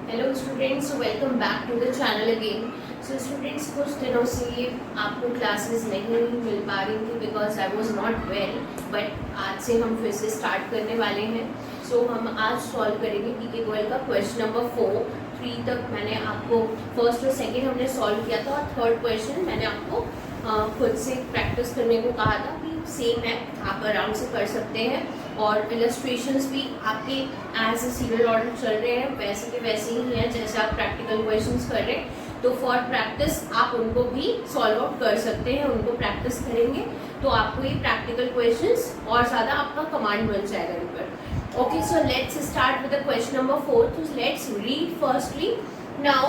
Hello students, welcome back to the channel again. So students, कुछ दिनों से आपको क्लासेस नहीं मिल पा रही थी because I was not well, but आज से हम फिर से स्टार्ट करने वाले हैं। सो हम आज सॉल्व करेंगे पीके गोयल का क्वेश्चन नंबर 4। 3 तक मैंने आपको फर्स्ट और सेकेंड हमने सॉल्व किया था, और थर्ड क्वेश्चन मैंने आपको खुद से प्रैक्टिस करने को कहा था कि सेम है, आप आराम से कर सकते हैं। और इलस्ट्रेशंस भी आपके एज ए सीरियल ऑर्डर चल रहे हैं, वैसे के वैसे ही हैं जैसे आप प्रैक्टिकल क्वेश्चंस कर रहे हैं। तो फॉर प्रैक्टिस आप उनको भी सॉल्व आउट कर सकते हैं, उनको प्रैक्टिस करेंगे तो आपको ये प्रैक्टिकल क्वेश्चंस और ज़्यादा आपका कमांड बन जाएगा इन पर। Okay, so let's start with the question number 4। तो let's read firstly. Now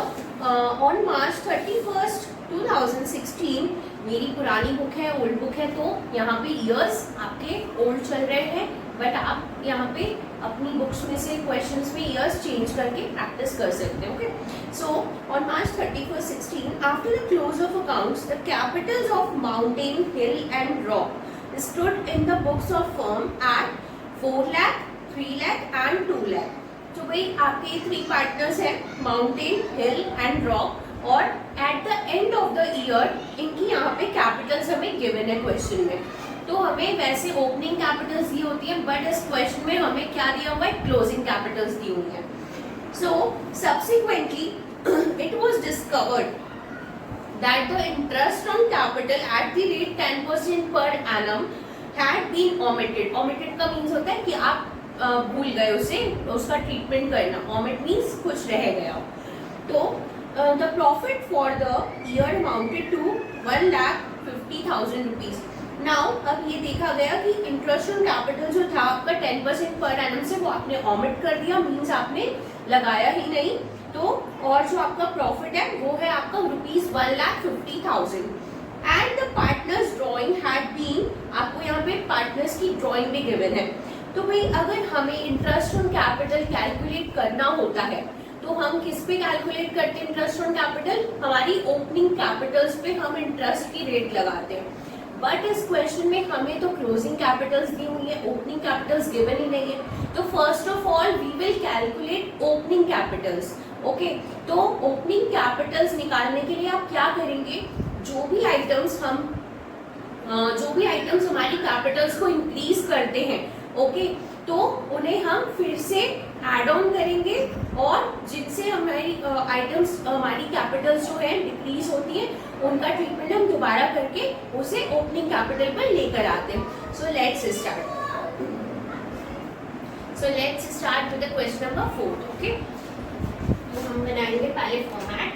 on March 31st 2016, मेरी पुरानी बुक है, ओल्ड बुक है, तो यहाँ पे ईयर्स आपके ओल्ड चल रहे हैं, बट आप यहाँ पे अपनी बुक्स में से क्वेश्चंस में ईयर्स चेंज करके प्रैक्टिस कर सकते हैं। Okay, so on March 31st 16, after the close of accounts, the capitals of Mountain, Hill and Rock stood in the books of firm at 4 lakh, 3 lakh and 2 lakh. तो भाई आपके 3 पार्टनर्स हैं, माउंटेन, हिल एंड रॉक, और at the end of the year इनकी यहाँ पे Capitals हमें given है क्वेश्चन में। तो हमें वैसे ओपनिंग कैपिटल्स दी होती है, बट इस क्वेश्चन में हमें क्या दिया हुआ है, क्लोजिंग कैपिटल्स दी हुई है। So subsequently it was discovered that the interest on capital at the rate 10% per annum had been omitted. Omitted का मीन्स होता है कि आप भूल गए उसे, उसका ट्रीटमेंट करना। ओमिट मीन्स कुछ रह गया। तो the profit for the year amounted to 1,50,000 rupees. Now अब ये देखा गया कि इंटरेस्ट ऑन कैपिटल जो था आपका 10% पर एनम से, वो आपने ऑमिट कर दिया, मीन्स आपने लगाया ही नहीं। तो और जो आपका प्रॉफिट है वो है आपका ₹1,50,000। And the partners drawing had been, आपको यहाँ पे पार्टनर्स की ड्रॉइंग भी गिवन है। तो भाई अगर हमें इंटरेस्ट ऑन कैपिटल कैलकुलेट करना होता है तो हम किस पे कैलकुलेट करते हैं इंटरेस्ट ऑन कैपिटल? हमारी ओपनिंग कैपिटल्स पे हम इंटरेस्ट की रेट लगाते हैं। बट इस क्वेश्चन में हमें तो क्लोजिंग कैपिटल्स दी हुई है, ओपनिंग कैपिटल्स गिवन ही नहीं है। तो first of all we will calculate opening capitals. Okay, तो ओपनिंग कैपिटल्स निकालने के लिए आप क्या करेंगे, जो भी आइटम्स हमारी कैपिटल्स को इंक्रीज करते हैं, ओके, तो उन्हें हम फिर से एड ऑन करेंगे, और जिनसे हमारी आइटम्स हमारी कैपिटल्स जो है डिक्रीज होती है, उनका ट्रीटमेंट हम दोबारा करके उसे ओपनिंग कैपिटल पर लेकर आते हैं। So let's start with the question number 4। Okay, तो हम बनाएंगे पहले फॉर्मेट।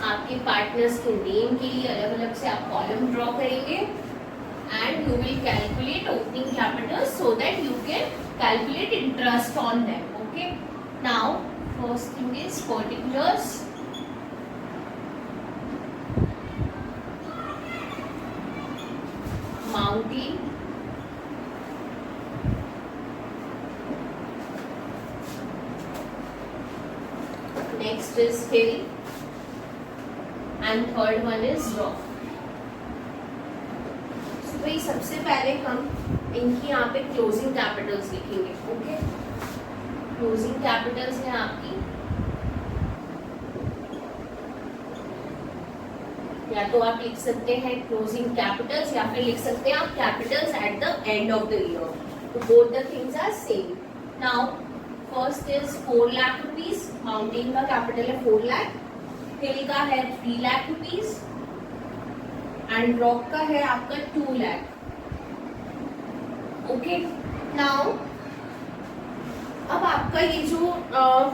आपके पार्टनर्स के नेम के लिए अलग अलग से आप कॉलम ड्रॉ करेंगे, and you will calculate opening capitals so that you can calculate interest on them. Okay, now first thing is particulars. Mountain, next is hill, and third one is rock. भाई सबसे पहले हम इनकी यहाँ पे closing Capitals लिखेंगे। Okay, closing Capitals है आपकी, या तो आप लिख सकते हैं क्लोजिंग कैपिटल्स, या फिर लिख सकते हैं आप capitals at the end of the year. तो both the things are same. Now first is 4 lakh rupees, mountain का कैपिटल है 4 लाख, हिल का है 3 लाख रुपीज, एंड रॉक का है आपका 2 लाख। ओके, नाउ अब आपका ये जो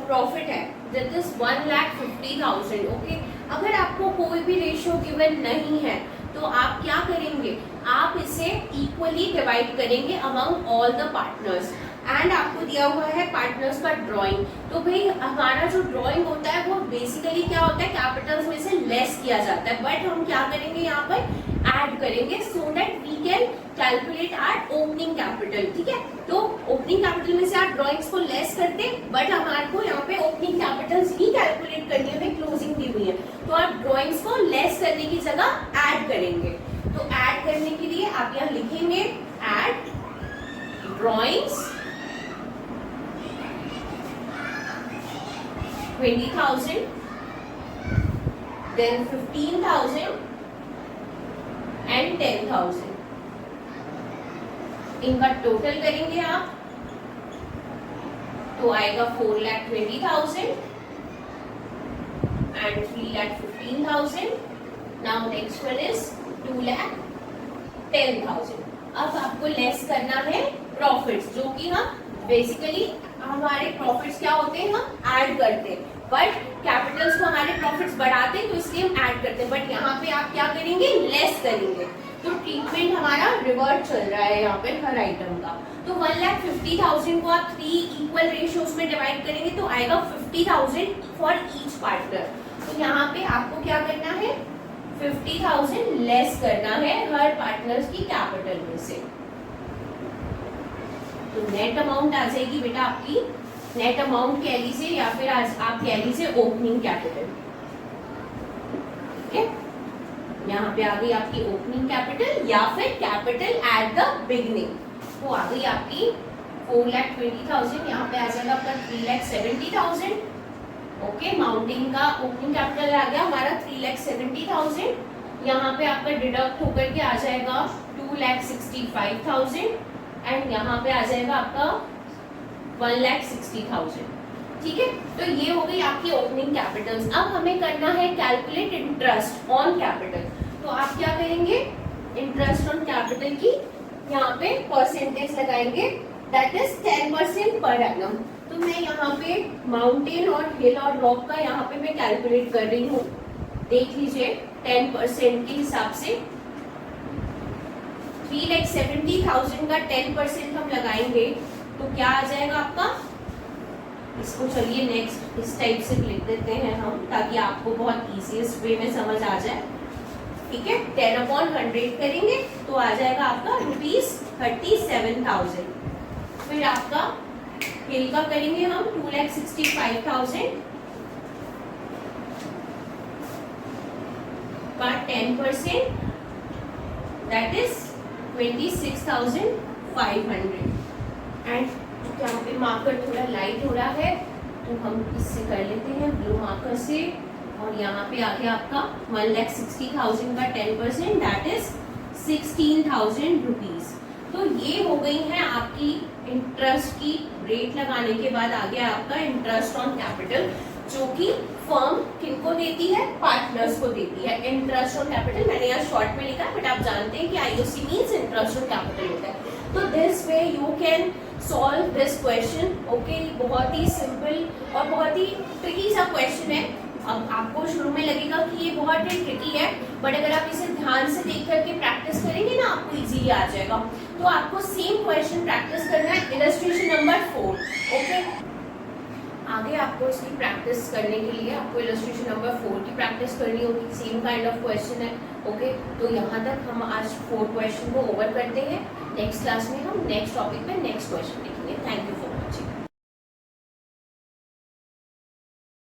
प्रॉफिट है दैट इज 1,50,000। ओके, अगर आपको कोई भी रेशियो गिवन नहीं है तो आप क्या करेंगे, आप इसे इक्वली डिवाइड करेंगे among all the partners. And आपको दिया हुआ है पार्टनर्स का ड्राइंग। तो भाई हमारा जो ड्राइंग होता है वो बेसिकली क्या होता है, कैपिटल्स में से लेस किया जाता है, बट हम क्या करेंगे यहाँ पर ऐड करेंगे, so that we can calculate our opening capital. ठीक है, तो ओपनिंग कैपिटल में से आप ड्राइंग्स को लेस करते, बट हमारे को यहाँ पे ओपनिंग कैपिटल्स ही कैलकुलेट करनी है, क्लोजिंग दी हुई है, तो आप ड्राइंग्स को लेस करने की जगह ऐड करेंगे। तो ऐड करने के लिए आप यहाँ लिखेंगे ऐड ड्रॉइंग्स 20,000, then 15,000 and 10,000. इनका टोटल करेंगे आप तो आएगा 4,20,000 and 3,15,000. Now next one is 2,10,000. अब आपको लेस करना है प्रॉफिट्स, जो कि हम बेसिकली हमारे प्रॉफिट्स क्या होते हैं, हम ऐड करते हैं, बट कैपिटल्स को हमारे प्रॉफिट्स बढ़ाते हैं तो इसलिए हम ऐड करते हैं, बट यहाँ पे आप क्या करेंगे, लेस करेंगे। तो ट्रीटमेंट हमारा रिवर्ट चल रहा है यहाँ पे हर आइटम का। तो 1,50,000 को आप 3 इक्वल रेशियोज में डिवाइड करेंगे तो आएगा 50,000 फॉर ईच पार्टनर। तो यहाँ पे आपको क्या करना है, 50,000 लेस करना है हर पार्टनर्स की कैपिटल में से। तो नेट अमाउंट आ जाएगी बेटा आपकी, नेट अमाउंट कह लीजिए या फिर आज आप कह लीजिए ओपनिंग कैपिटल। ठीक है, यहाँ पे आ गई आपकी ओपनिंग कैपिटल या फिर कैपिटल एट द बिगनिंग। तो आ गई आपकी 4,20,000, यहाँ पे आ जाएगा आपका 3,70,000। ओके, माउंटिंग का ओपनिंग कैपिटल आ गया हमारा 3,70,000। यहाँ पे आपका डिडक्ट होकर के आ जाएगा 2,65,000 एंड यहाँ पे आ जाएगा आपका 1,60,000। ठीक है, तो ये हो गई आपकी ओपनिंग कैपिटल्स। अब हमें करना है कैलकुलेट इंटरेस्ट ऑन कैपिटल। तो आप क्या करेंगे, इंटरेस्ट ऑन कैपिटल की यहाँ पे परसेंटेज लगाएंगे, दैट इज 10% पर एनम। तो मैं यहाँ पे माउंटेन और हिल और रॉक का यहाँ पे मैं कैलकुलेट कर रही हूँ, देख लीजिए 10% के हिसाब से 3,70,000 का 10% हम लगाएंगे तो क्या आ जाएगा आपका, इसको चलिए नेक्स्ट इस टाइप से लिख देते हैं हम, ताकि आपको बहुत इजीएस्ट वे में समझ आ जाए। ठीक है, 10/100 करेंगे तो आ जाएगा आपका ₹37,000। फिर आपका हिल का करेंगे हम 2,65,000 का 10%, दैट इज 26,500। एंड यहाँ पे मार्कर थोड़ा लाइट हो रहा है तो हम इससे कर लेते हैं ब्लू मार्कर से, और यहाँ पे आ गया आपका 1,60,000 का 10%, दैट इज 16,000 रुपीज। तो ये हो गई है आपकी इंटरेस्ट की रेट लगाने के बाद आ गया आपका इंटरेस्ट ऑन कैपिटल, जो कि फर्म किनको देती है, पार्टनर्स को देती है। इंटरेस्ट ऑन कैपिटल मैंने यहाँ शॉर्ट में लिखा है, बट आप जानते हैं कि IOC means interest on capital होता है। तो this way you can solve this question. Okay, बहुत ही सिंपल और बहुत ही ट्रिकी सा क्वेश्चन है। अब आपको शुरू में लगेगा कि ये बहुत ही ट्रिकी है, बट अगर आप इसे ध्यान से देख करके प्रैक्टिस करेंगे ना, आपको इजीली आ जाएगा। तो आपको सेम क्वेश्चन प्रैक्टिस करना है, इलस्ट्रेशन नंबर 4। ओके, आगे आपको इसकी प्रैक्टिस करने के लिए आपको इलस्ट्रेशन नंबर 4 की प्रैक्टिस करनी होगी, सेम काइंड ऑफ क्वेश्चन है। ओके, तो यहाँ तक हम आज 4 क्वेश्चन को ओवर करते हैं। नेक्स्ट क्लास में हम नेक्स्ट टॉपिक पे नेक्स्ट क्वेश्चन लिखेंगे। Thank you for